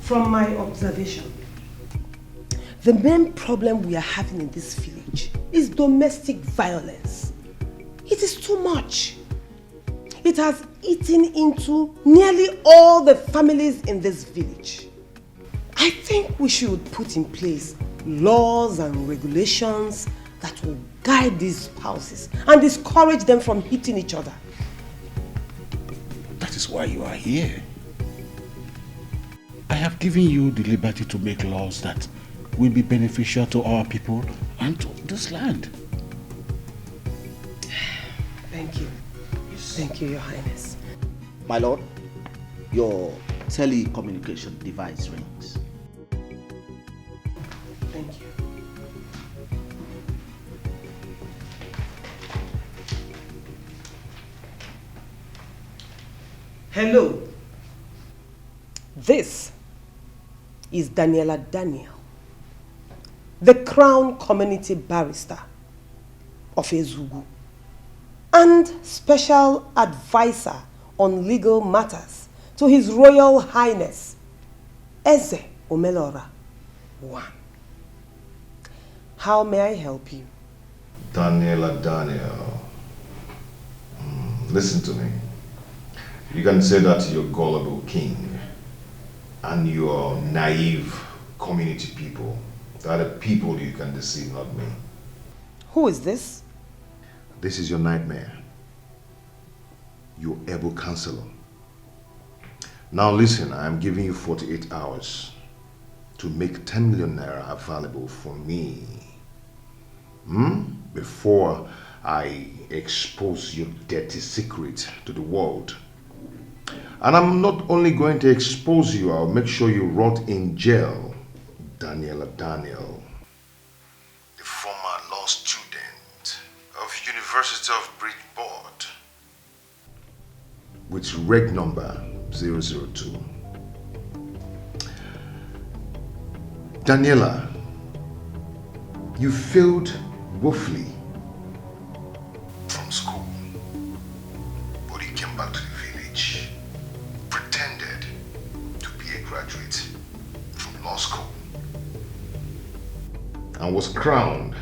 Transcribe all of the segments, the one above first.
From my observation, the main problem we are having in this village is domestic violence. It is too much. It has eaten into nearly all the families in this village. I think we should put in place laws and regulations that will guide these spouses and discourage them from hitting each other. That is why you are here. I have given you the liberty to make laws that will be beneficial to our people and to this land. Thank you. Thank you, Your Highness. My lord, your telecommunication device rings. Thank you. Hello. This is Daniela Daniel, the Crown Community Barrister of Ezugu and Special Advisor on Legal Matters to His Royal Highness Eze Omelora I. How may I help you? Daniela Daniel, listen to me. You can say that to your gullible king and your naive community people. They are the people you can deceive, not me. Who is this? This is your nightmare. Your able counselor. Now listen, I am giving you 48 hours to make 10 million naira available for me. Before I expose your dirty secret to the world. And I'm not only going to expose you, I'll make sure you rot in jail. Daniela Daniel, the former law student of University of Bridgeport, with reg number 002. Daniela, you failed woefully from school, but you came back to the village, pretended to be a graduate from law school, and was crowned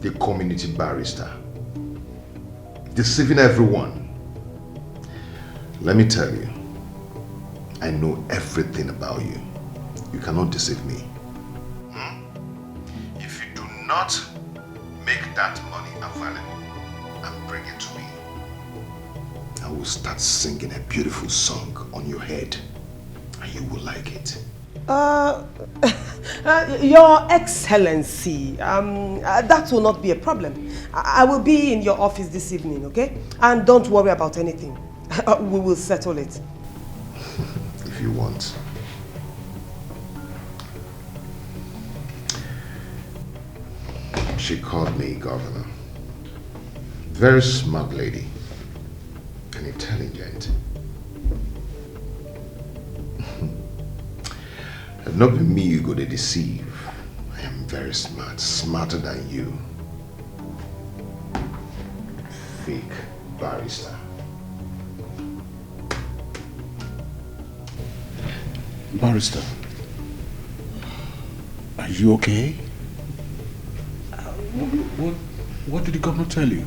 the community barrister, deceiving everyone. Let me tell you, I know everything about you. You cannot deceive me. If you do not make that money available and bring it to me, I will start singing a beautiful song on your head and you will like it. Your Excellency, that will not be a problem. I will be in your office this evening, okay? And don't worry about anything. We will settle it. If you want. She called me governor. Very smart lady and intelligent. Have not been me you go to deceive. I am very smart, smarter than you. Fake barrister. Barrister, are you okay? What did the governor tell you?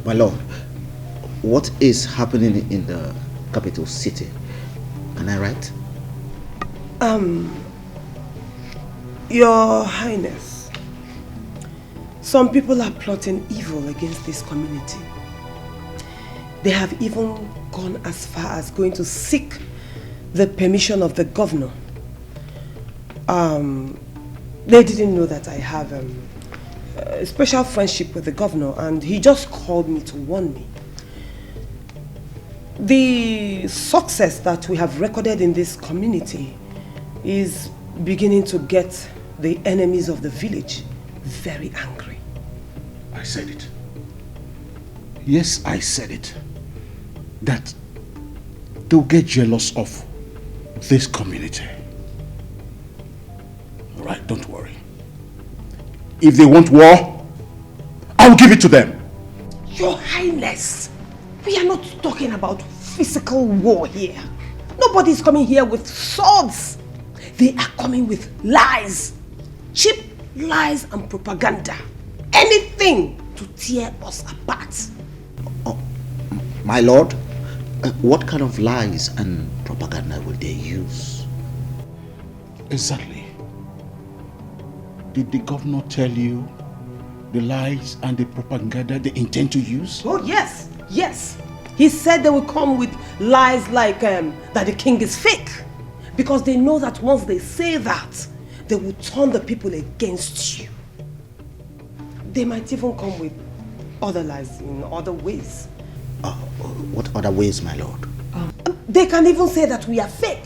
My lord, what is happening in the capital city? Am I right? Your Highness, some people are plotting evil against this community. They have even gone as far as going to seek the permission of the governor. They didn't know that I have a special friendship with the governor, and he just called me to warn me. The success that we have recorded in this community is beginning to get the enemies of the village very angry. I said it. Yes, I said it. That they'll get jealous of this community. All right, don't worry. If they want war, I'll give it to them. Your Highness, we are not talking about physical war here. Nobody is coming here with swords. They are coming with lies. Cheap lies and propaganda. Anything to tear us apart. Oh, my lord, what kind of lies and propaganda will they use? Exactly. Did the governor tell you the lies and the propaganda they intend to use? Oh yes, yes. He said they will come with lies like that the king is fake. Because they know that once they say that, they will turn the people against you. They might even come with other lies in other ways. What other ways, my lord? They can even say that we are fake.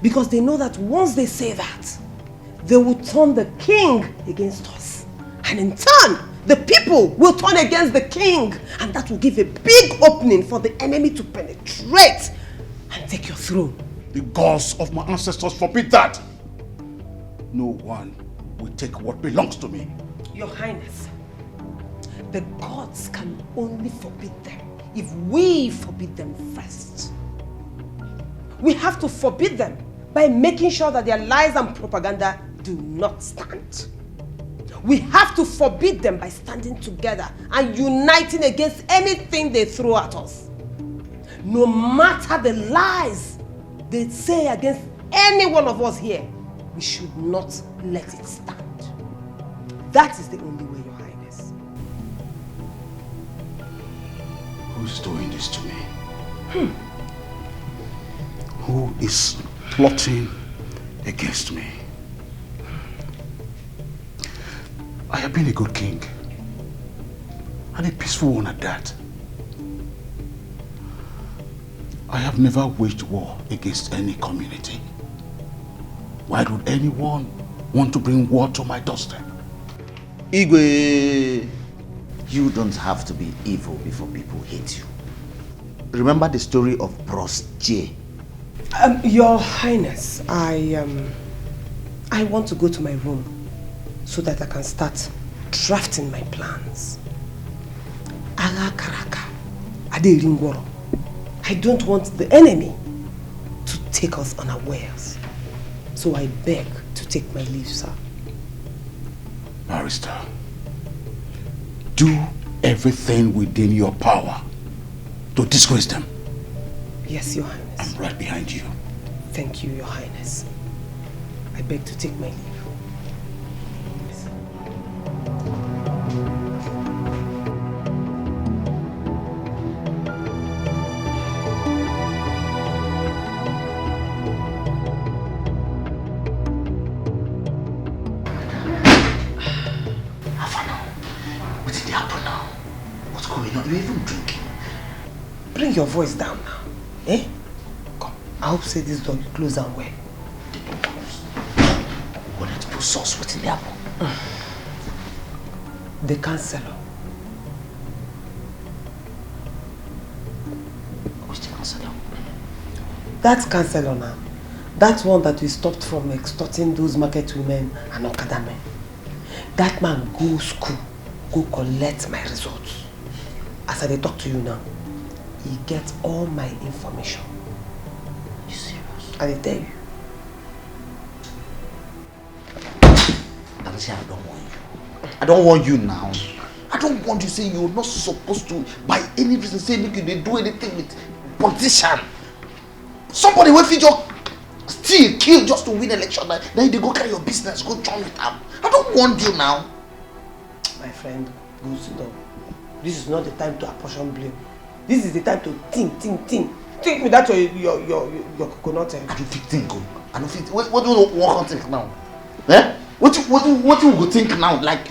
Because they know that once they say that, they will turn the king against us. And in turn, the people will turn against the king. And that will give a big opening for the enemy to penetrate and take your throne. The gods of my ancestors forbid that. No one will take what belongs to me. Your Highness, the gods can only forbid them if we forbid them first. We have to forbid them by making sure that their lies and propaganda do not stand. We have to forbid them by standing together and uniting against anything they throw at us. No matter the lies they say against any one of us here, we should not let it stand. That is the only way, Your Highness. Who's doing this to me? Who is plotting against me? I have been a good king, and a peaceful one at that. I have never waged war against any community. Why would anyone want to bring war to my doorstep? Igwe, you don't have to be evil before people hate you. Remember the story of Bros J. Your Highness, I want to go to my room so that I can start drafting my plans. Ala Karaka, Ade Ringworo. I don't want the enemy to take us unawares. So I beg to take my leave, sir. Barrister, do everything within your power to disgrace them. Yes, Your Highness. I'm right behind you. Thank you, Your Highness. I beg to take my leave. You even drinking? Bring your voice down now. Eh? Come. I hope say this door will close and well. What did put sauce with the apple? The counselor. Who's the counselor? That counselor now. That one that we stopped from extorting those market women and Okada men. That man go school, go collect my results. As I talk to you now, he gets all my information. You serious? I tell you. I don't want you. I don't want you now. I don't want you saying you're not supposed to, by any reason, say make you do anything with politician. Somebody will feed your steal, kill just to win election. Then they go carry your business, go join with them. I don't want you now. My friend, go sit down. This is not the time to apportion blame. This is the time to think. Think without your coconut. I don't think. I don't think. What do you want to think now? Eh? What you go think now? Like,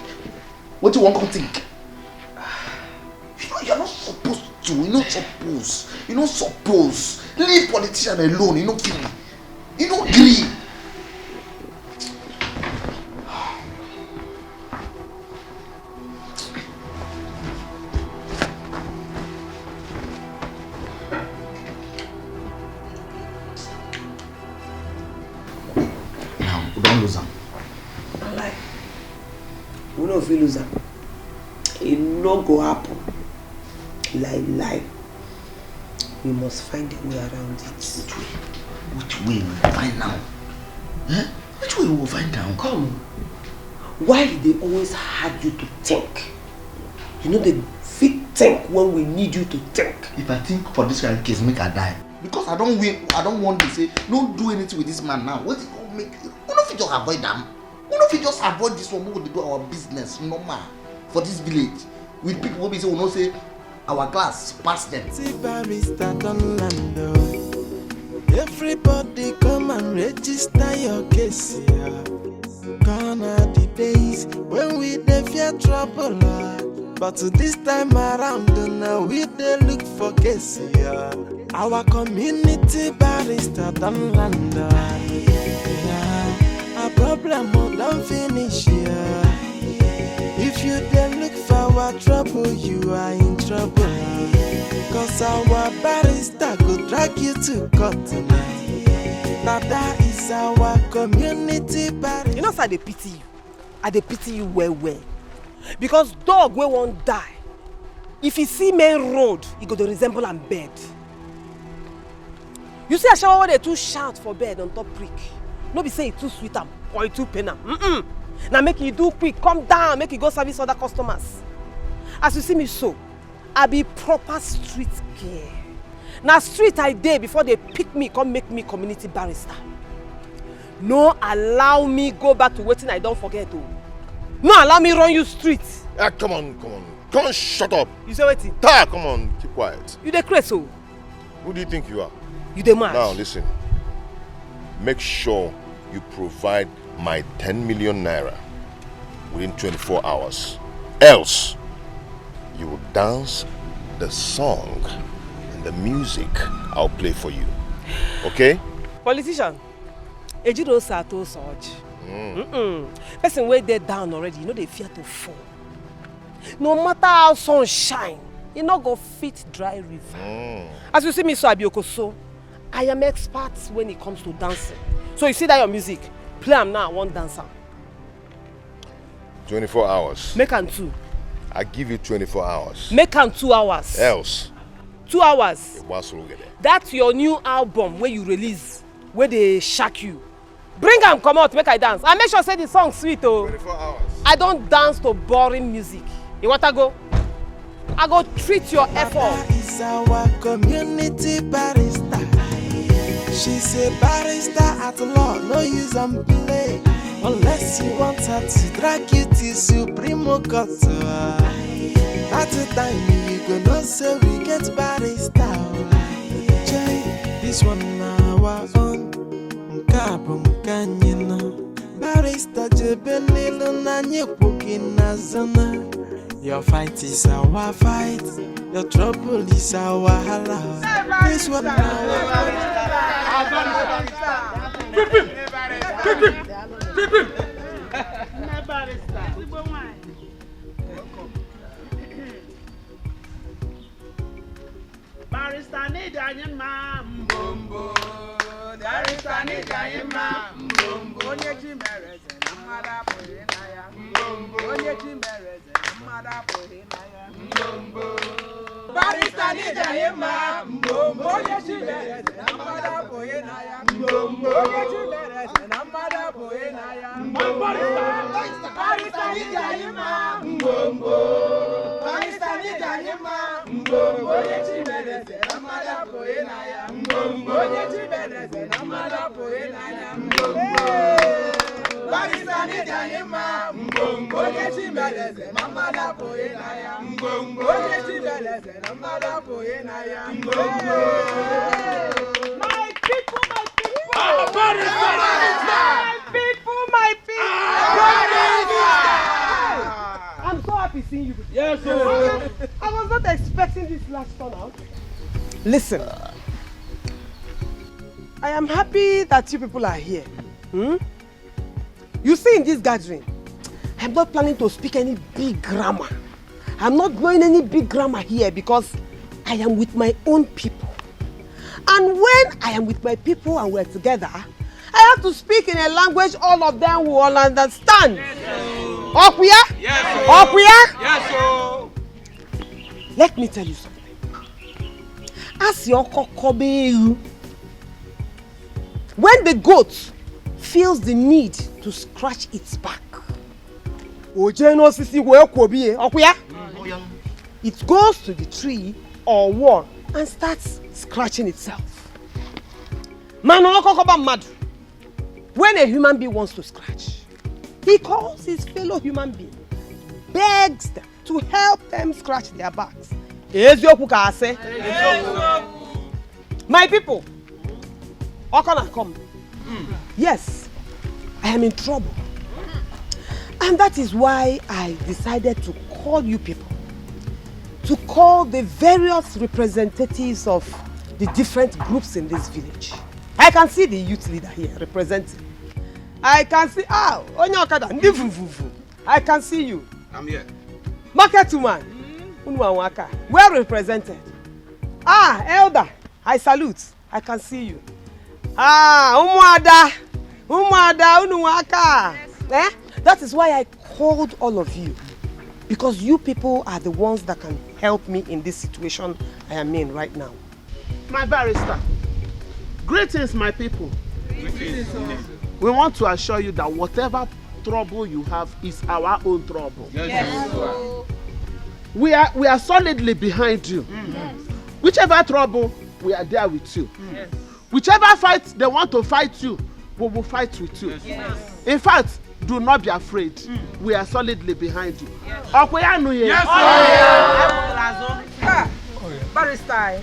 what you want to think? You're not supposed to. You're not supposed. Leave politician alone. You don't feel. You don't agree. Don't lose them. I lie. We no fit lose am. It no go happen. Lie. We must find a way around it. Which way we will find now? Eh? Which way we will find now? Come. Why did they always have you to think? You know they fit think when we need you to think. If I think for this kind of case, make her die. Because I don't want to say, don't do anything with this man now. What is going to make? We don't just avoid them. We don't just avoid this one. We will do our business normal for this village. With people who say, we don't say our class pass them. See Barrister don't land. Everybody come and register your case here. Gone are the days when we dey fear trouble. But this time around, now we dey look for case here. Our community barrister don't land. Our problem don't finish here. If you dey look for our trouble, you are in trouble. Cause our barrister go drag you to court tonight. Now that is our community barrister. You know, sir, I dey pity you. I dey pity you well. Because dog wey won't die. If he see main road, he go to resemble am bed. You see a shower where they too shout for bed on top prick. No be say it too sweet am or it too pain am. Now make you do quick, come down, make you go service other customers. As you see me so, I be proper street girl. Now street I dey before they pick me, come make me community barrister. No allow me go back to waiting I don't forget. No allow me run you street. Come on, shut up. You say waiting? Come on, keep quiet. You dey crazy so? Who do you think you are? You dey mad? Now listen, make sure you provide my 10 million naira within 24 hours. Else, you will dance the song and the music I'll play for you. Okay? Politician, Ejiro Sato Soj. Person way they down already, you know they fear to fall. No matter how sun shine, you not go fit dry river. As you see me so Abiokoso, I am expert when it comes to dancing. So you see that your music, play am now, one dancer. 24 hours. Make am 2. I give you 24 hours. Make am 2 hours. Else. 2 hours. Get That's your new album where you release, where they shock you. Bring am come out, make I dance. And make sure say the song sweet oh. 24 hours. I don't dance to boring music. You want to go? I go treat your effort. That is our community barrister. She's a barrister at law, no use and play. Unless you want her to drag you to Supreme Court. At the time you go know say we get barrister. This one now our own. Kabum kanyina. Barrister jebelilo na nyepuki na zona. Your fight is our fight. Your trouble is our hala. This one Barrister need a mbombo. Barrister need a mbombo. Onye chimereze na mada pohe na ya mbombo. Onye chimereze na mada pohe na ya mbombo. Barrister need a mbombo. Onye chimereze na mada pohe na ya mbombo. Onye chimereze na mada pohe na ya mbombo. Barrister need a mbombo. Barrister need a mbombo. Onye chimereze na mada pohe na ya mbombo. Onye chimereze na mada pohe na ya mbombo. Barrister need a mbombo. Onye chimereze na mada pohe na ya mbombo. Onye chimereze na mada pohe na ya mbombo. My people, my people. Barrister! My people. I'm so happy seeing you. Yes, sir. I was not expecting this last turnout. Listen, I am happy that you people are here. You see in this gathering, I'm not planning to speak any big grammar. I'm not going any big grammar here because I am with my own people. And when I am with my people and we're together, I have to speak in a language all of them will understand. Okuya? Yes, sir. Okuya? Yes, sir. Let me tell you something. as your kokobe. When the goat feels the need to scratch its back, it goes to the tree or wall and starts scratching itself. When a human being wants to scratch, he calls his fellow human being, begs them to help them scratch their backs. My people, come. Yes, I am in trouble. And that is why I decided to call you people, to call the various representatives of the different groups in this village. I can see the youth leader here representing. I can see, I can see you. I'm here. Market woman, well represented. Elder, I salute. I can see you. Umuada, Unuwaka. That is why I called all of you, because you people are the ones that can help me in this situation I am in right now. My barrister, greetings, my people. We want to assure you that whatever trouble you have is our own trouble. Yes. We are solidly behind you. Whichever trouble, we are there with you. Whichever fight they want to fight you, we will fight with you. In fact, do not be afraid. We are solidly behind you. Yes. Barrister,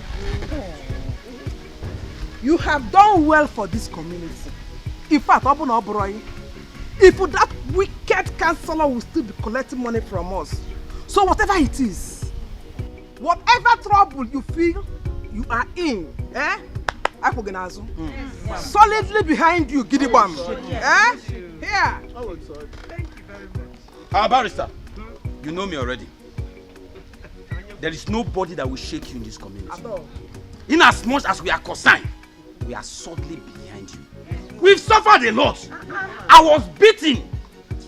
you have done well for this community. In fact, if that wicked councillor will still be collecting money from us, so whatever it is, whatever trouble you feel you are in, solidly behind you, Gidibam. Here. Thank you very much. Barrister, you know me already. There is nobody that will shake you in this community. In as much as we are concerned, we are solidly behind you. We've suffered a lot. I was beaten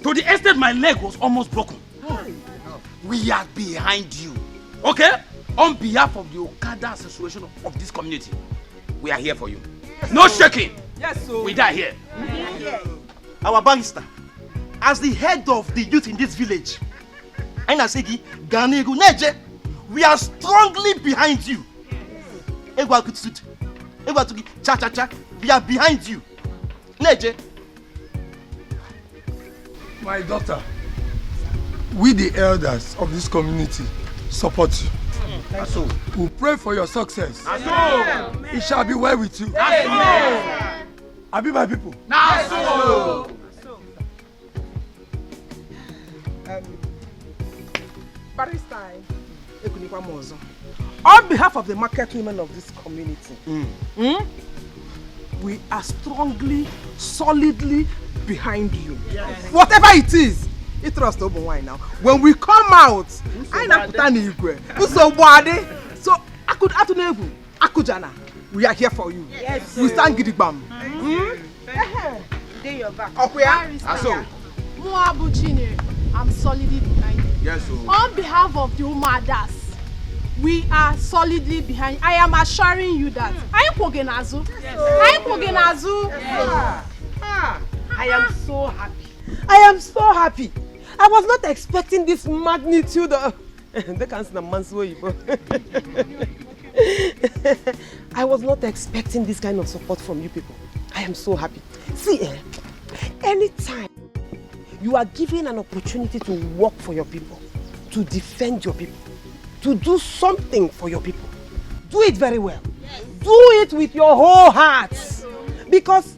to the extent my leg was almost broken. We are behind you. Okay? On behalf of the Okada Association of this community, we are here for you. No shaking. Yes, sir. We die here. Our barrister, as the head of the youth in this village, we are strongly behind you. We are behind you. My daughter, we the elders of this community support you. We pray for your success. It shall be well with you. I be my people. Barrister, on behalf of the market women of this community, we are strongly, solidly behind you. Whatever it is, it trust open wine now. When we come out, I na putani igwe. So Akujana, we are here for you. Yes, we stand gidigbam. They your back. Moabu Junior, I'm solidly behind you. Yes, sir. On behalf of the Umadas, we are solidly behind. I am assuring you that. I am Pogenazu. I am so happy. I am so happy. I was not expecting this magnitude of... I was not expecting this kind of support from you people. I am so happy. See, anytime you are given an opportunity to work for your people, to defend your people, to do something for your people, do it very well. Yes. Do it with your whole heart. Because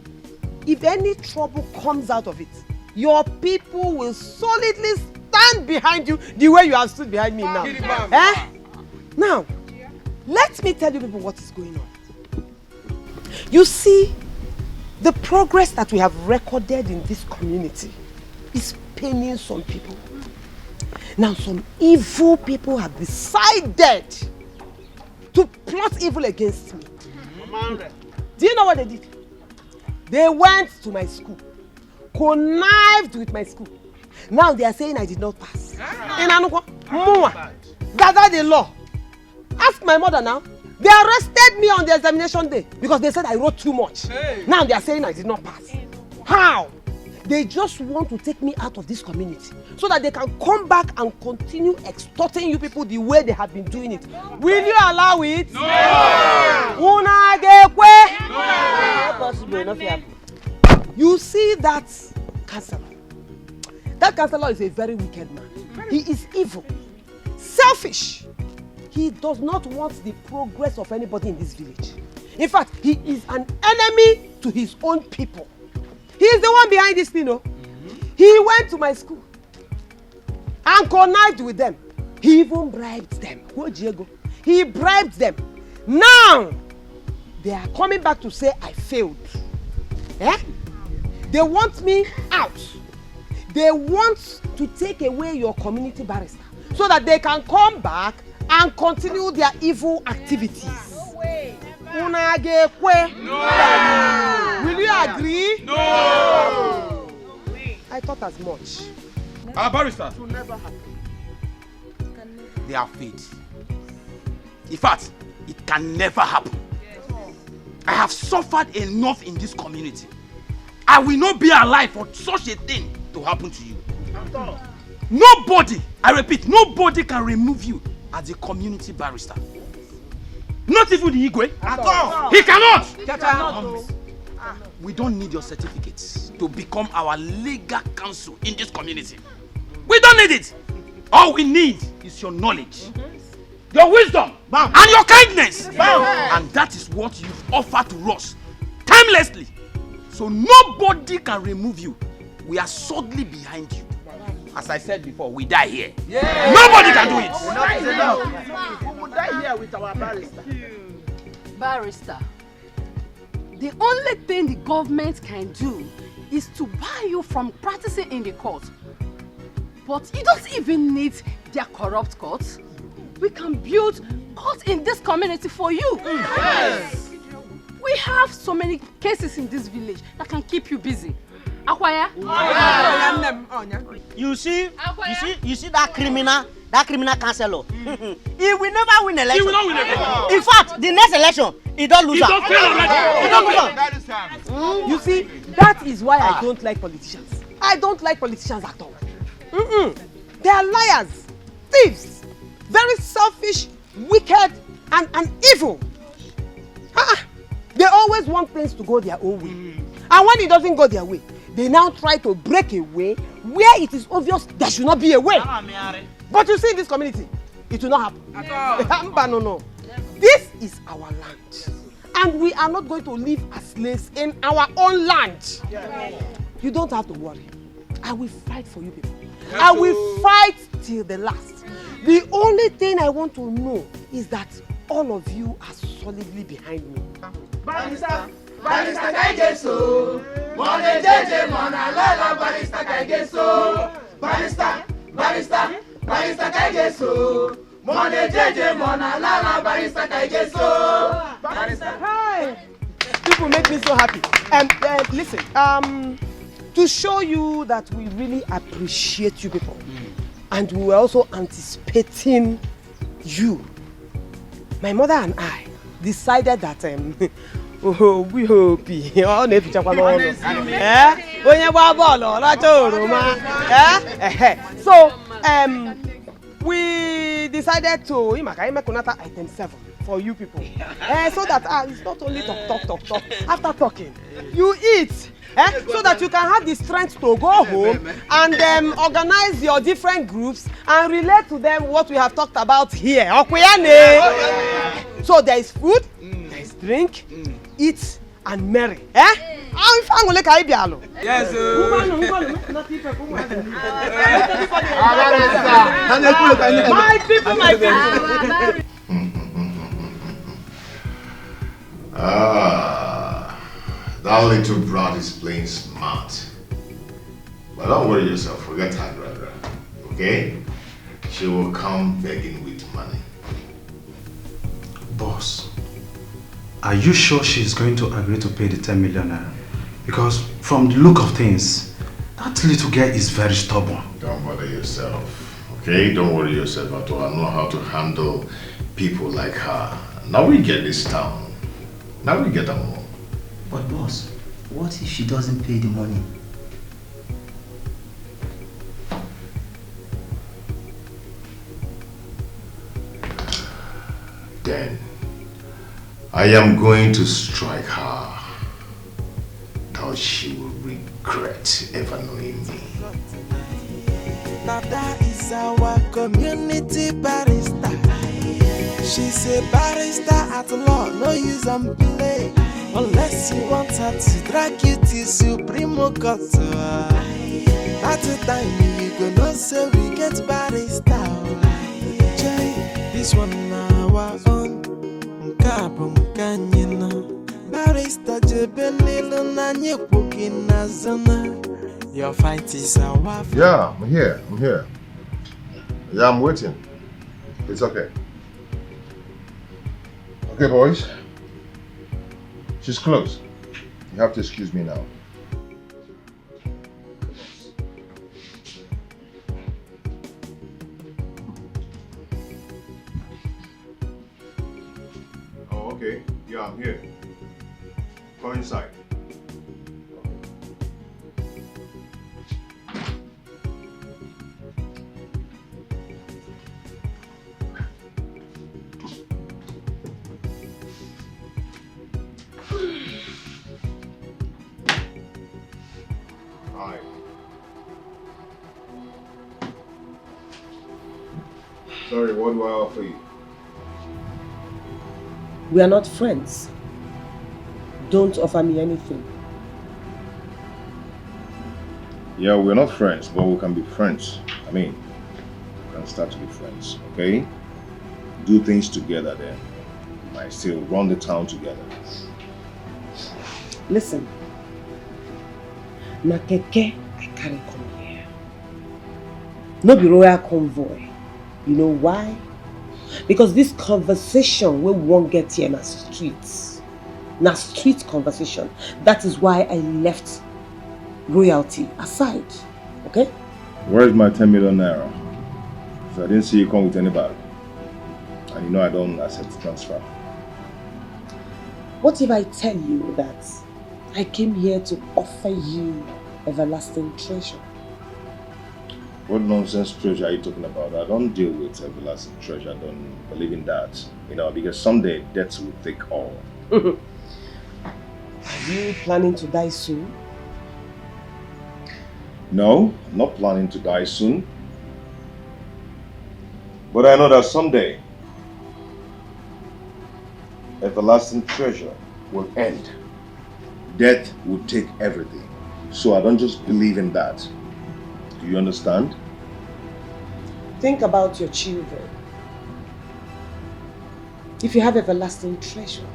if any trouble comes out of it, your people will solidly stand behind you the way you have stood behind me now. Now, let me tell you people what is going on. You see, the progress that we have recorded in this community is paining some people. Now, some evil people have decided to plot evil against me. Do you know what they did? They went to my school, connived with my school. Now they are saying I did not pass. In Anukwa, gather the law. Ask my mother now. They arrested me on the examination day because they said I wrote too much. Hey. Now they are saying I did not pass. How? They just want to take me out of this community so that they can come back and continue extorting you people the way they have been doing it. Will you allow it? No! No! You see that counselor? That counselor is a very wicked man. He is evil, selfish. He does not want the progress of anybody in this village. In fact, he is an enemy to his own people. He is the one behind this thing, no? He went to my school and connived with them. He even bribed them. He bribed them. Now, they are coming back to say I failed. Eh? They want me out. They want to take away your community barrister so that they can come back and continue their evil activities. No way. No. Will you agree? No. I thought as much. Barrister. It will never happen. They are failed. In fact, it can never happen. I have suffered enough in this community. I will not be alive for such a thing to happen to you. Nobody, I repeat, nobody can remove you as a community barrister. Not even the Igwe. At all. He cannot. We don't need your certificates to become our legal counsel in this community. We don't need it. All we need is your knowledge, your wisdom, and your kindness. And that is what you've offered to us timelessly. So nobody can remove you. We are solidly behind you. As I said before, we die here. Yeah. Nobody can do it. We will die here with our barrister. Barrister, the only thing the government can do is to bar you from practicing in the court. But you don't even need their corrupt courts. We can build courts in this community for you. Yes. We have so many cases in this village that can keep you busy. Akwaya? You see that criminal counselor. He will never win election. He will not win election. In fact, the next election, he don't lose. He don't lose. You see, that is why I don't like politicians. I don't like politicians at all. They are liars, thieves, very selfish, wicked, and evil. They always want things to go their own way. And when it doesn't go their way, they now try to break a way where it is obvious there should not be a way. But you see in this community, it will not happen. No. This is our land. And we are not going to live as slaves in our own land. You don't have to worry. I will fight for you people. I will fight till the last. The only thing I want to know is that all of you are solidly behind me. Barrister Kaigeso, Mone Jeje Mona Lala, Barrister Kaigeso, Barrister Kaigeso, Mone Jeje Mona Lala, Barrister Kaigeso, Barrister. Hi, people make me so happy. Listen, to show you that we really appreciate you people, and we were also anticipating you. My mother and I decided that we hope so we decided to item 7 for you people, so that it's not only talk. After talking, you eat, so that you can have the strength to go home and organize your different groups and relate to them what we have talked about here. So there is food, there is drink, eat and marry. Yes, my people. That little brat is playing smart. But don't worry yourself, forget her, brother. Okay? She will come begging with money. Boss, are you sure she's going to agree to pay the 10 million naira? Because from the look of things, that little girl is very stubborn. Don't bother yourself, okay? Don't worry yourself at all. I know how to handle people like her. Now we get this town. Now we get them all. But boss, what if she doesn't pay the money? Then I am going to strike her. That she will regret ever knowing me. Nada is our community barrister. She's a barrister at law, no use and play. Unless you want her to drag you to Supreme Court. At the time you gonna say we get barrister. Jay, this one our own. Nkabum kanyina. Barrister Jebelilo Nanye Pukina Zana. Your fight is our fight. Yeah, I'm here. Yeah, I'm waiting. It's okay. Okay, boys. She's close. You have to excuse me now. Oh, okay. Yeah, I'm here. Go inside. Hi. Sorry, what do I offer you? We are not friends. Don't offer me anything. Yeah, we're not friends, but we can be friends. I mean, we can start to be friends, okay? Do things together then. We might still run the town together. Listen. Na keke I carry come here. No be royal convoy. You know why? Because this conversation we won't get here na streets. Na street conversation. That is why I left royalty aside. Okay? Where's my 10 million naira? So I didn't see you come with anybody. And you know I don't accept transfer. What if I tell you that I came here to offer you everlasting treasure? What nonsense treasure are you talking about? I don't deal with everlasting treasure. I don't believe in that. You know, because someday death will take all. Are you planning to die soon? No, I'm not planning to die soon. But I know that someday everlasting treasure will end. Death will take everything. So I don't just believe in that. Do you understand? Think about your children. If you have everlasting treasure,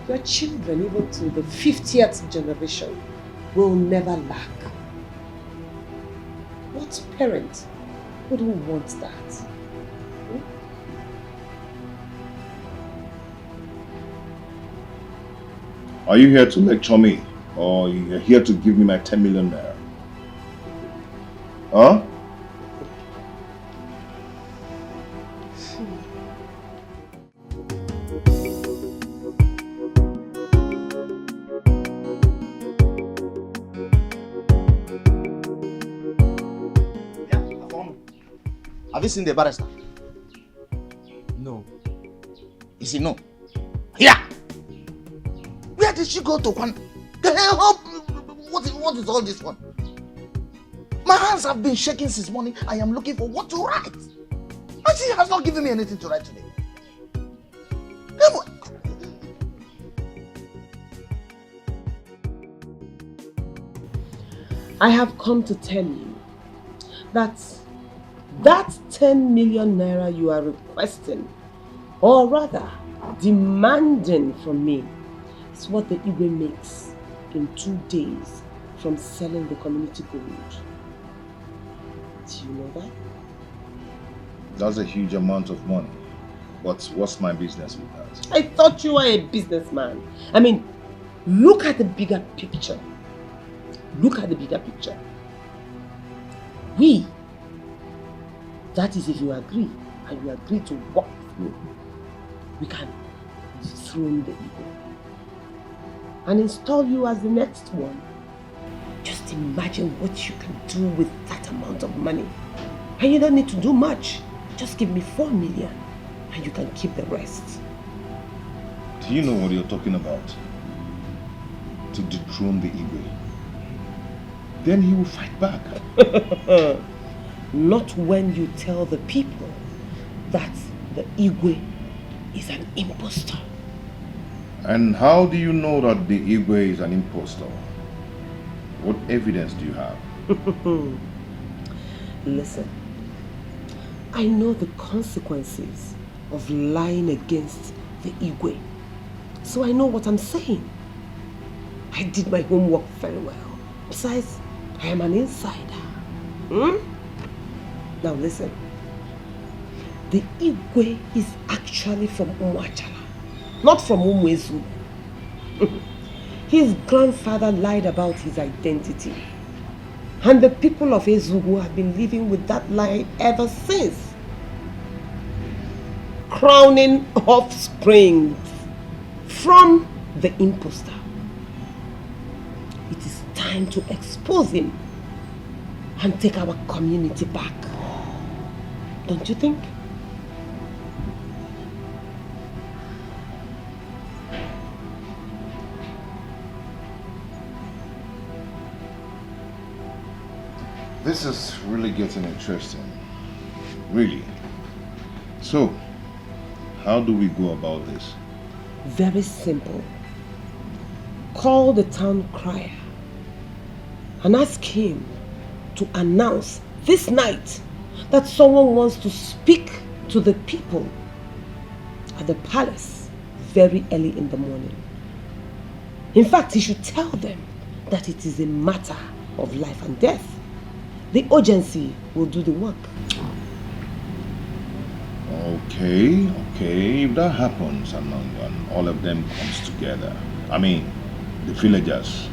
your children, even to the 50th generation, will never lack. What parent wouldn't want that? Are you here to lecture me? Or you're here to give me my 10 million naira? Huh? Have you seen the barrister? No. You see, no. Here! Where did she go to? The hell? What is all this one? My hands have been shaking since morning. I am looking for what to write. And she has not given me anything to write today. I have come to tell you that 10 million naira you are requesting, or rather demanding from me, is what the Igwe makes in 2 days from selling the community gold. Do you know that? That's a huge amount of money. But what's my business with that? I thought you were a businessman. I mean, look at the bigger picture. Look at the bigger picture. That is if you agree, and you agree to work with me, we can dethrone the Igwe and install you as the next one. Just imagine what you can do with that amount of money. And you don't need to do much. Just give me 4 million and you can keep the rest. Do you know what you're talking about? To dethrone the Igwe. Then he will fight back. Not when you tell the people that the Igwe is an impostor. And how do you know that the Igwe is an impostor? What evidence do you have? Listen, I know the consequences of lying against the Igwe. So I know what I'm saying. I did my homework very well. Besides, I am an insider. Now listen. The Igwe is actually from Umwachala, not from Umwezu. His grandfather lied about his identity. And the people of Ezugu have been living with that lie ever since. Crowning offspring from the impostor. It is time to expose him and take our community back. Don't you think? This is really getting interesting. Really. So, how do we go about this? Very simple. Call the town crier and ask him to announce this night that someone wants to speak to the people at the palace very early in the morning. In fact, he should tell them that it is a matter of life and death. The urgency will do the work. Okay. If that happens and all of them comes together, I mean, the villagers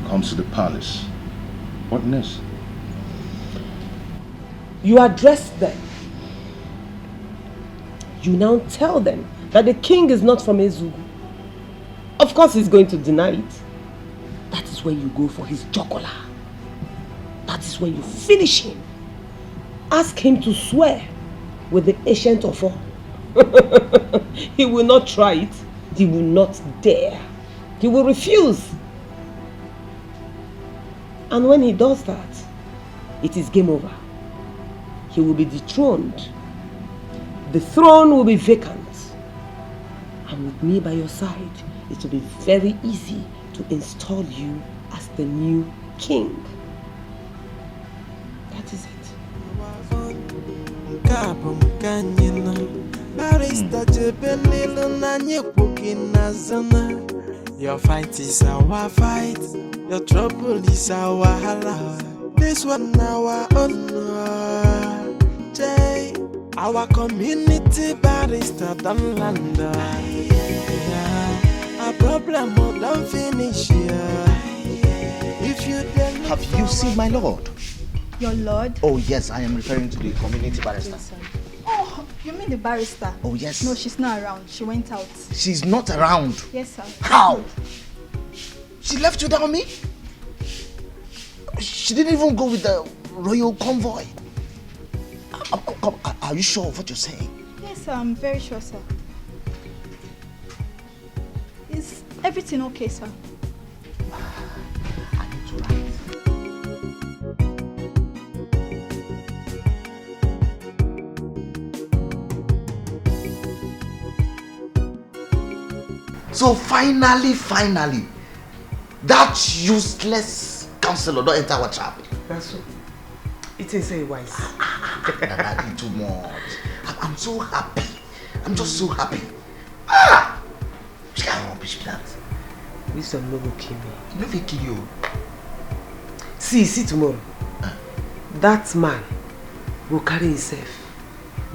comes to the palace, what next? You address them. You now tell them that the king is not from Ezugu. Of course he's going to deny it. That is when you go for his jokola. That is when you finish him. Ask him to swear with the ancient of all. He will not try it. He will not dare. He will refuse. And when he does that, it is game over. He will be dethroned. The throne will be vacant. And with me by your side, it will be very easy to install you as the new king. That is it. Your fight is our fight. Your trouble is our wahala. This one our own. Jay, our community barrister don't land. A problem don't finish here. If you Have you seen my lord? Your lord? Oh yes, I am referring to the community barrister. Oh, you mean the barrister? Oh yes. No, she's not around. She went out. She's not around? Yes, sir. How? She left you without me? She didn't even go with the royal convoy. Are you sure of what you're saying? Yes, sir. I'm very sure, sir. Is everything okay, sir? I need to write. So finally, that useless counselor don't enter our trap. That's so. It is a wise. That's too much. I'm so happy. I'm just so happy. She can't rubbish that. Wisdom no go kill me. No will kill you. See tomorrow. That man will carry himself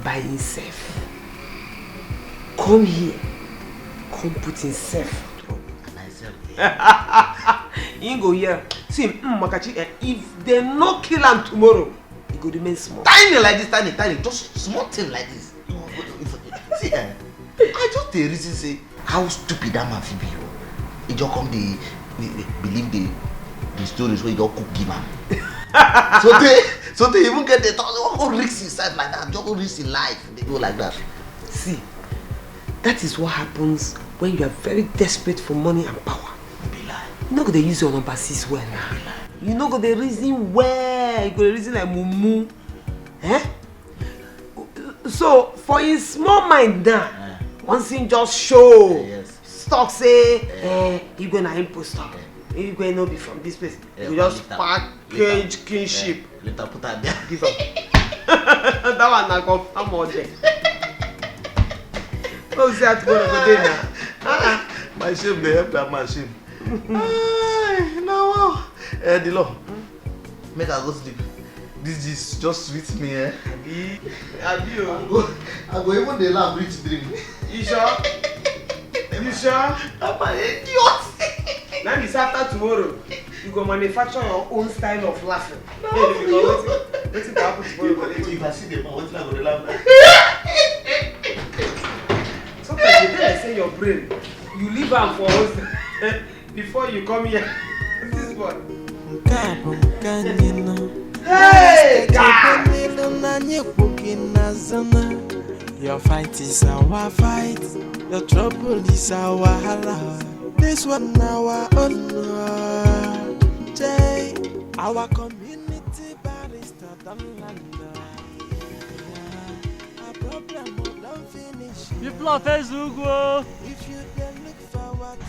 by himself. Come here. Come put himself. And I said, he go here. See Makachi, if they no kill him tomorrow, he go remain small. Tiny like this, tiny. Just small thing like this. See, I just the reason say how stupid that man fit be. He just come they believe the stories where you just cook give am. so they even get the thought, what go risk inside like that, just go risk in life. They go like that. See, that is what happens when you are very desperate for money and power. You know, they use your number 6 well now. You know, they reason well. You go reason like mumu. Eh? So for his small mind now, once he just show stock say, you gonna import stock. You gonna not be from this place. You just package kinship. Later put that there. Give up. That one I confirm all day. Oh, is that going to go there now? My shame, they help that man shame. No, Dilo, make her go sleep. This is just sweet me, eh? I go even the laugh reach dream. You sure? You sure? I'm an idiot. Now this after tomorrow, you go manufacture your own style of laughing. No, hey, what's it happen tomorrow? If I see the man, what's not going to laugh like? Sometimes you tell say your brain, you leave am for us before you come here. This one. Hey, God! Your fight is our fight. Your trouble is our hala. This one our honor. Jay, our community barrister don't land. Our problem don't finish. People of Facebook,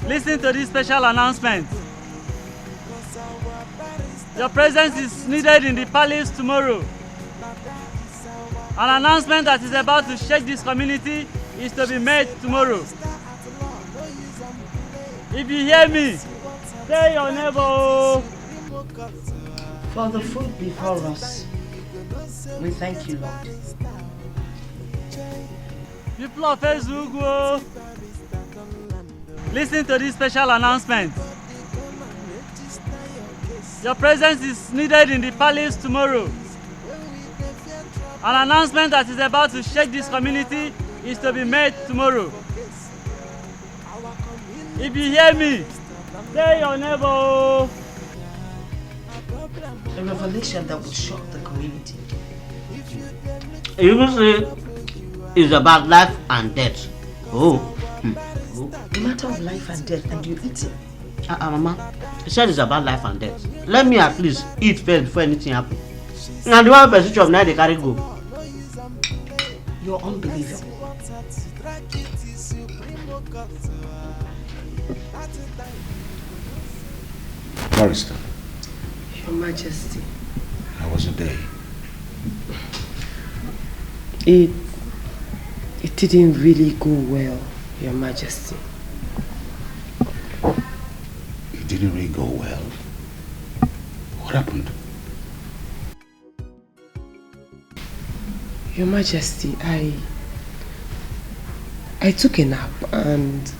listen to this special announcement. Your presence is needed in the palace tomorrow. An announcement that is about to shake this community is to be made tomorrow. If you hear me, tell your neighbor. For the food before us, we thank you, Lord. People of Facebook, listen to this special announcement. Your presence is needed in the palace tomorrow. An announcement that is about to shake this community is to be made tomorrow. If you hear me, tell your neighbor. A revelation that will shock the community. You will say it's about life and death. Oh. A matter of life and death, and you eat it. Mama, you said it's about life and death. Let me at least eat first before anything happens. And the one person of night they carry go. You're unbelievable. Barrister. Your Majesty. How was the day? It didn't really go well, Your Majesty. It didn't really go well. What happened? Your Majesty, I took a nap and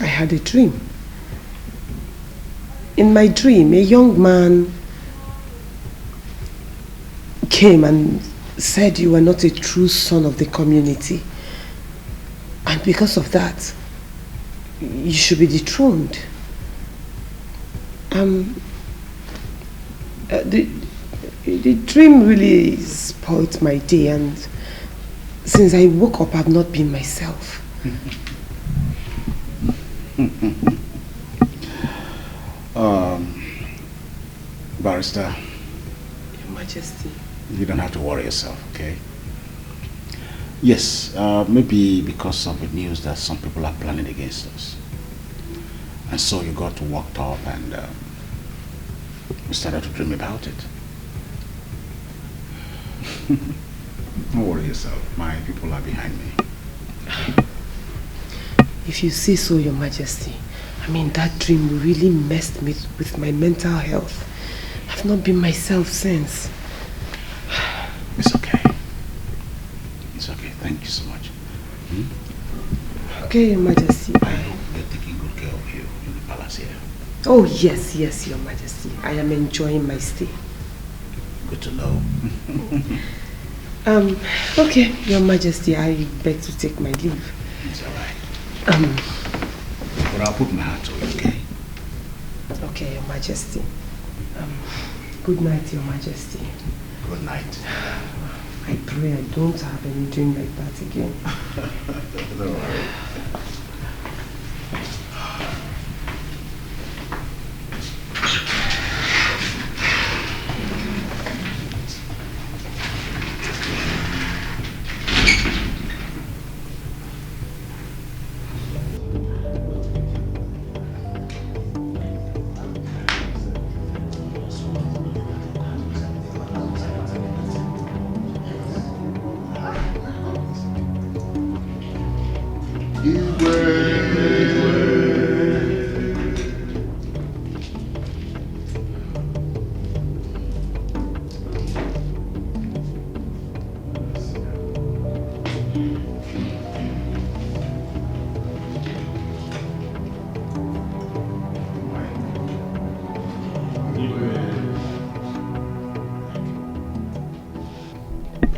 I had a dream. In my dream, a young man came and said you were not a true son of the community. And because of that, you should be dethroned. The dream really spoiled my day, and since I woke up, I've not been myself. Barrister. Your Majesty. You don't have to worry yourself, okay? Yes, maybe because of the news that some people are planning against us. And so you got worked up and you started to dream about it. Don't worry yourself. My people are behind me. If you say so, Your Majesty. I mean, that dream really messed me with my mental health. I've not been myself since. It's okay. It's okay. Thank you so much. Okay, Your Majesty. I hope they're taking good care of you in the palace here. Oh, yes, yes, Your Majesty. I am enjoying my stay. Good to know. Okay, Your Majesty, I beg to take my leave. It's all right. I'll put my hand to it, okay? Okay, Your Majesty. Good night, Your Majesty. Good night. I pray I don't have any dream like that again. Don't worry.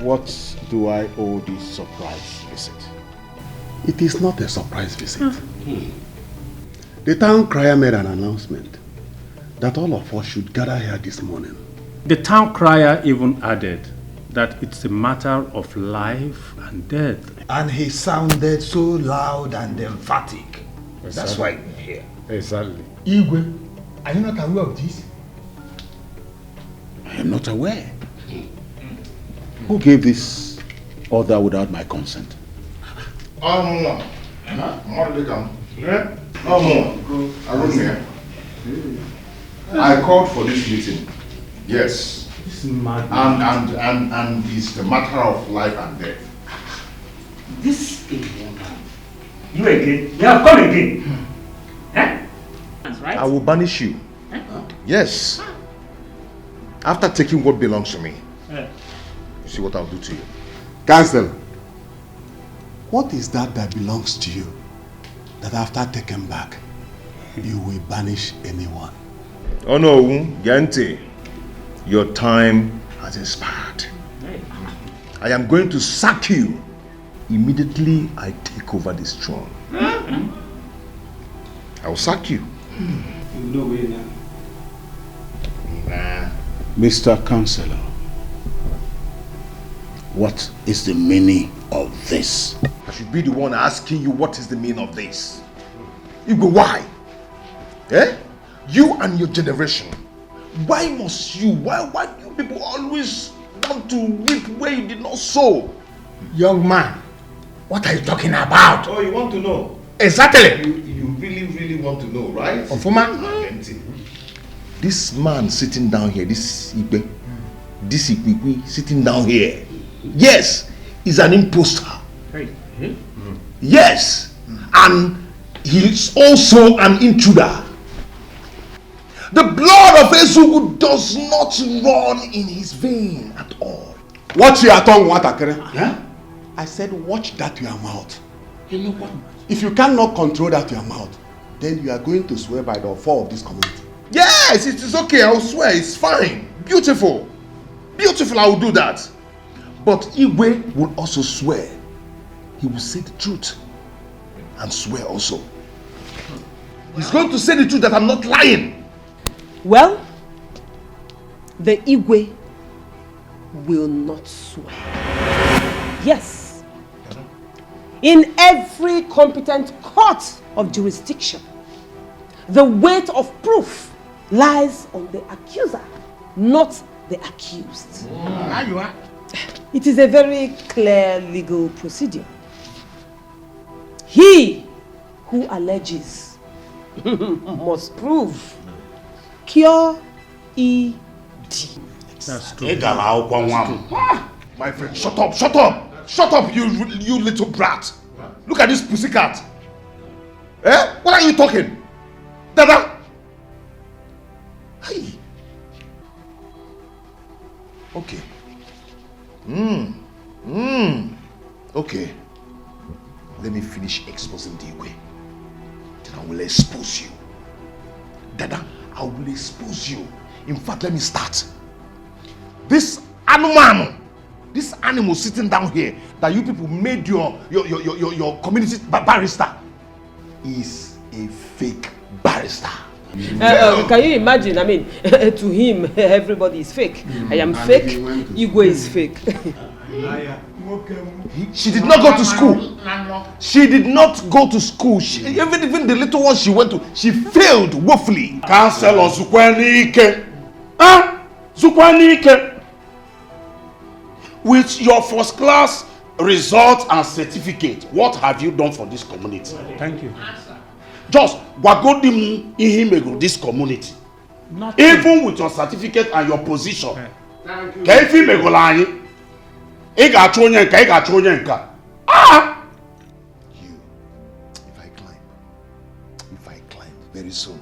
What do I owe this surprise visit? It is not a surprise visit. The town crier made an announcement that all of us should gather here this morning. The town crier even added that it's a matter of life and death. And he sounded so loud and emphatic. That's why we're here. Exactly. Igwe, are you not aware of this? I am not aware. Who gave this order without my consent? I called for this meeting. Yes. And it's the matter of life and death. This is one man. You again? You have come again. That's right. I will banish you. Yes. After taking what belongs to me. You see what I'll do to you. Counsel, what is that belongs to you that after taken back, you will banish anyone? Oh no, Yante. Your time has expired. I am going to sack you immediately I take over this throne. I will sack you. Mr. Counselor, what is the meaning of this? I should be the one asking you what is the meaning of this. Igwe, why? Eh? You and your generation. Why must you? Why do you people always want to reap where you did not sow? Young man, what are you talking about? Oh, you want to know? Exactly. You really want to know, right? Ofuma? This man sitting down here, this Igwe, this Igwe sitting down here, yes, is an imposter. Yes, and he's also an intruder. The blood of Ezugu does not run in his vein at all. Watch your tongue, Watakere. I said watch that your mouth. You know what? If you cannot control that your mouth, then you are going to swear by the fall of this community. Yes, it is okay, I'll swear, it's fine. Beautiful. Beautiful, I will do that. But Igwe will also swear. He will say the truth and swear also. He's going to say the truth that I'm not lying. Well, the Igwe will not swear. Yes. In every competent court of jurisdiction, the weight of proof lies on the accuser, not the accused. It is a very clear legal procedure. He who alleges must prove cure E.D. That's true. My friend, shut up, shut up! Shut up, you little brat! Look at this pussycat! Eh? What are you talking? Dada? Hey! Okay. Okay. Let me finish exposing the way. Then I will expose you. Dada, I will expose you. In fact, let me start. This animal sitting down here that you people made your community barrister is a fake barrister. Can you imagine? I mean, to him, everybody is fake. I am fake. Igwe is fake. She did not go to school. She did not go to school. Even the little one she went to, she failed woefully. Counselor Zukwanike. Huh? Zukwanike. With your first class result and certificate, what have you done for this community? Thank you. Just wagodim ihimego this community. Nothing. Even with your certificate and your position. Kaifi megolani. Ega chonyenka, ega chonyenka. Ah! If I climb very soon.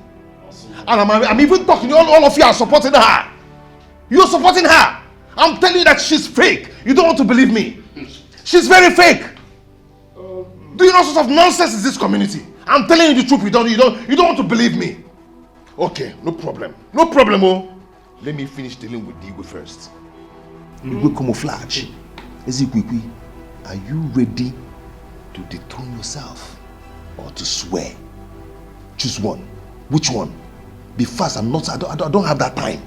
And I'm even talking, all of you are supporting her. You're supporting her. I'm telling you that she's fake. You don't want to believe me. She's very fake. Do you know what sort of nonsense is this community? I'm telling you the truth. You don't want to believe me. Okay, no problem. No problem, oh. Let me finish dealing with the Igwe first. Igwe camouflage. Ezekwikwi, are you ready to dethrone yourself or to swear? Choose one. Which one? Be fast. I don't have that time.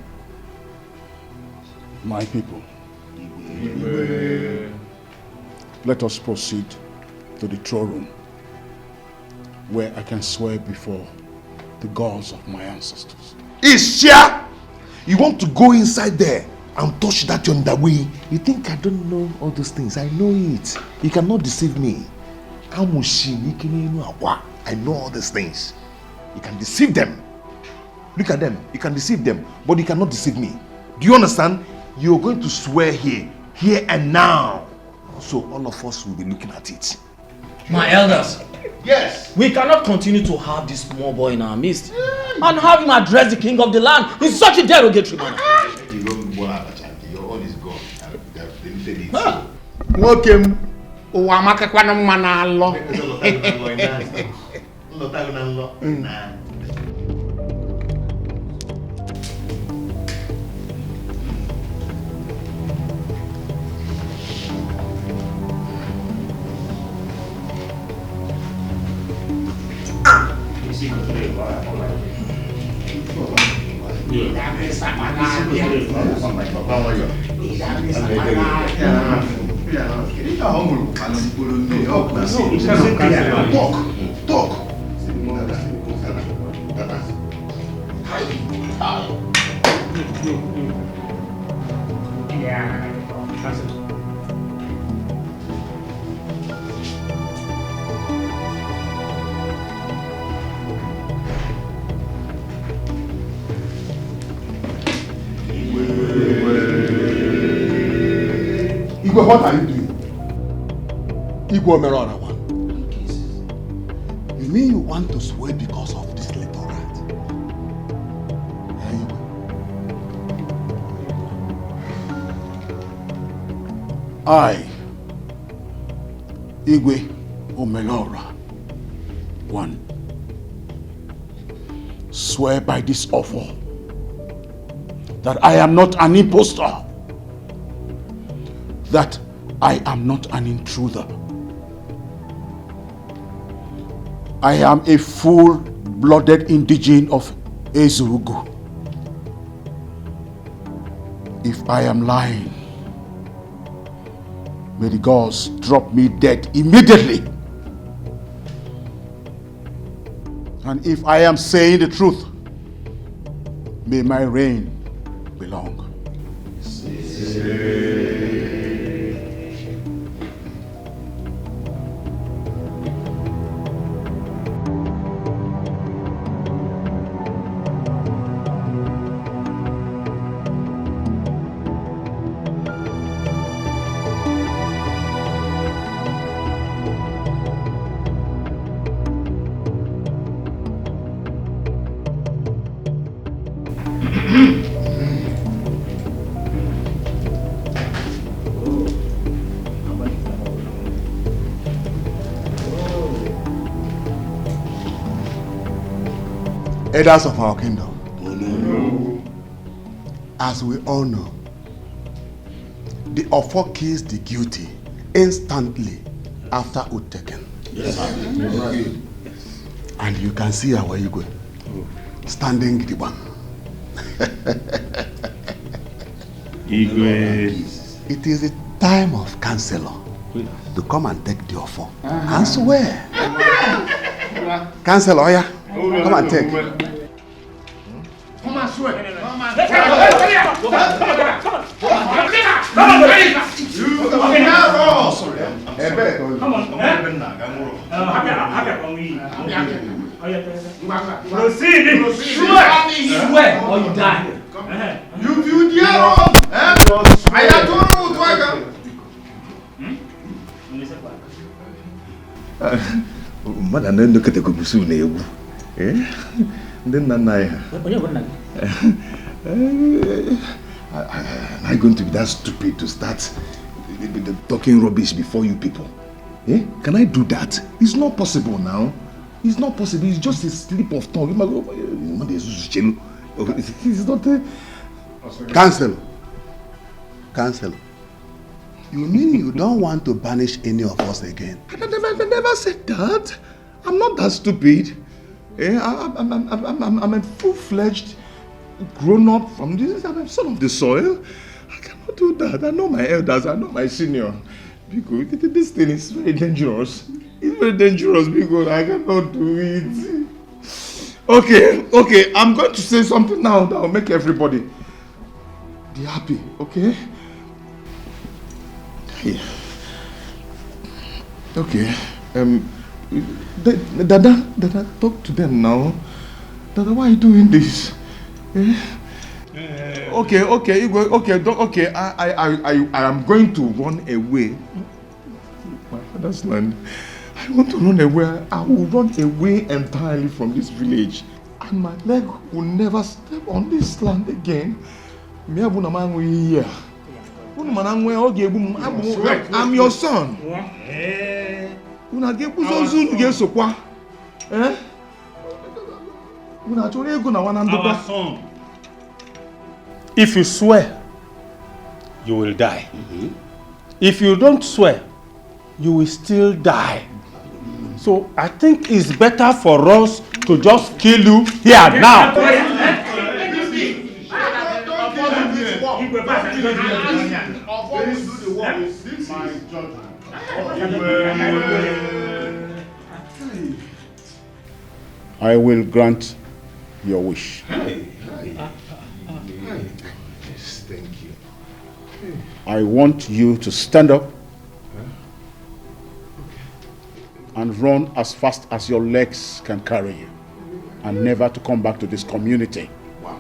My people, let us proceed to the throne room where I can swear before the gods of my ancestors. Isha! You want to go inside there and touch that underway? You think I don't know all those things? I know it. You cannot deceive me. I know all these things. You can deceive them. Look at them. You can deceive them, but you cannot deceive me. Do you understand? You're going to swear here and now. So all of us will be looking at it. My elders. Yes. We cannot continue to have this small boy in our midst and have him address the king of the land in such a derogatory manner. Your own is gone. Welcome. Uwamakakwana mwana allo. Talk. Igwe, what are you doing? Igwe Omerona one. You mean you want to swear because of this little rat? I, Igwe Omelora, one, swear by this offer that I am not an impostor, that I am not an intruder. I am a full-blooded indigene of Ezurugu. If I am lying, may the gods drop me dead immediately. And if I am saying the truth, may my reign be long. Elders of our kingdom, as we all know, the Ofo kills the guilty instantly after oath taken. Yes. And you can see our Igwe standing the one. Igwe. It is the time of counselor to come and take the offer and swear. Counselor, yeah, come and take. Come and swear. Come on. Proceed. Swear or you die. You dare on. I told you to welcome. Mother, no look at the Gubusu neighbor. Eh? Then am I going to be that stupid to start talking rubbish before you people? Eh? Can I do that? It's not possible now. It's not possible. It's just a slip of tongue. It's not a... Cancel. You mean you don't want to banish any of us again? I never said that. I'm not that stupid. Eh? I'm a full-fledged grown-up from this. I'm a son of the soil. I cannot do that. I know my elders. I know my senior. Because this thing is very dangerous. It's very dangerous because I cannot do it. Okay. I'm going to say something now that will make everybody be happy. Okay? Yeah. Okay. Dada, talk to them now. Dada, why are you doing this? Eh? Okay. I am going to run away. My father's land. I want to run away. I will run away entirely from this village, and my leg will never step on this land again. I'm your son. Our son. If you swear, you will die. If you don't swear, you will still die. So I think it's better for us to just kill you here now. I will grant your wish. Yes, thank you. I want you to stand up and run as fast as your legs can carry you, and never to come back to this community. Wow.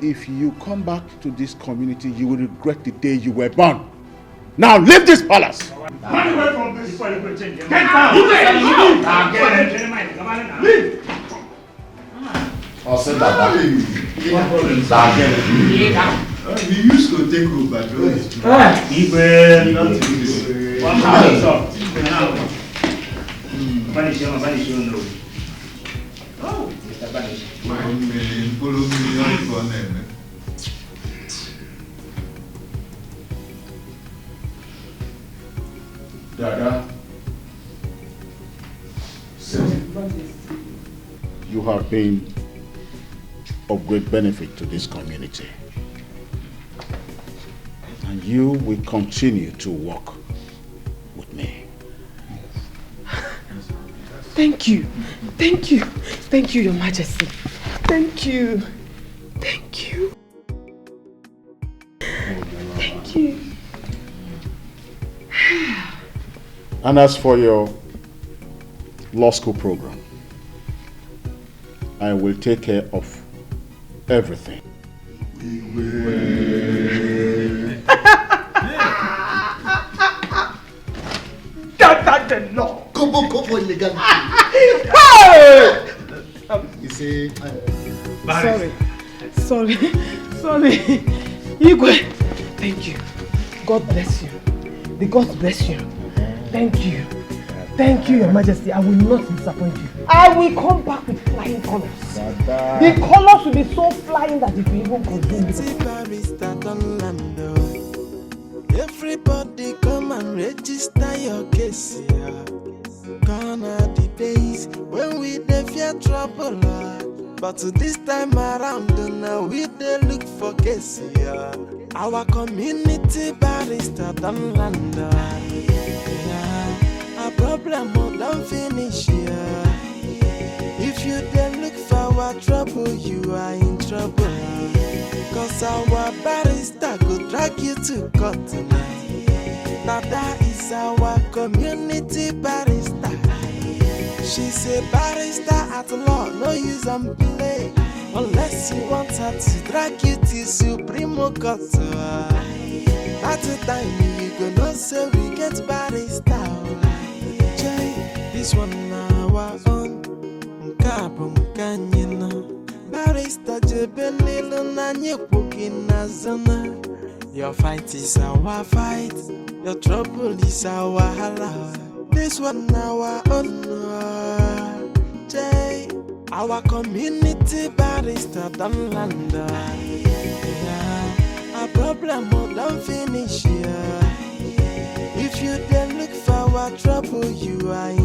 If you come back to this community, you will regret the day you were born. Now leave this palace! Run away from this. Get down! Leave! I'll send that back. We used to take over. Follow me on name. Dada, you have been of great benefit to this community, and you will continue to work with me. Thank you, Your Majesty. Thank you. Thank you. And as for your law school program, I will take care of everything. That's the law. Kobo illegal. You see, Sorry. Igwe, thank you. God bless you. The gods bless you. Thank you, Your Majesty. I will not disappoint you. I will come back with flying colors. The colors will be so flying that it will even consume you. Everybody come and register your case here. get trouble. But this time around, now we dey look for case. Our community barrister done land. Our problem don't finish here. If you dey look for our trouble, you are in trouble. Cause our barrister go drag you to court tonight. Dada is our community barrister. She's a barrister at law, no use and play. Unless you want her to drag you to Supreme Court. At the time you go know say we get barrister. Jay, this one now our own. Nkabum kanyina. Barrister jebelilo na nyekukina zona. Your fight is our fight. Your trouble is our hala. This one our own. Jay, our community barrister done land. Our problem don't finish here. If you then look for our trouble, you are in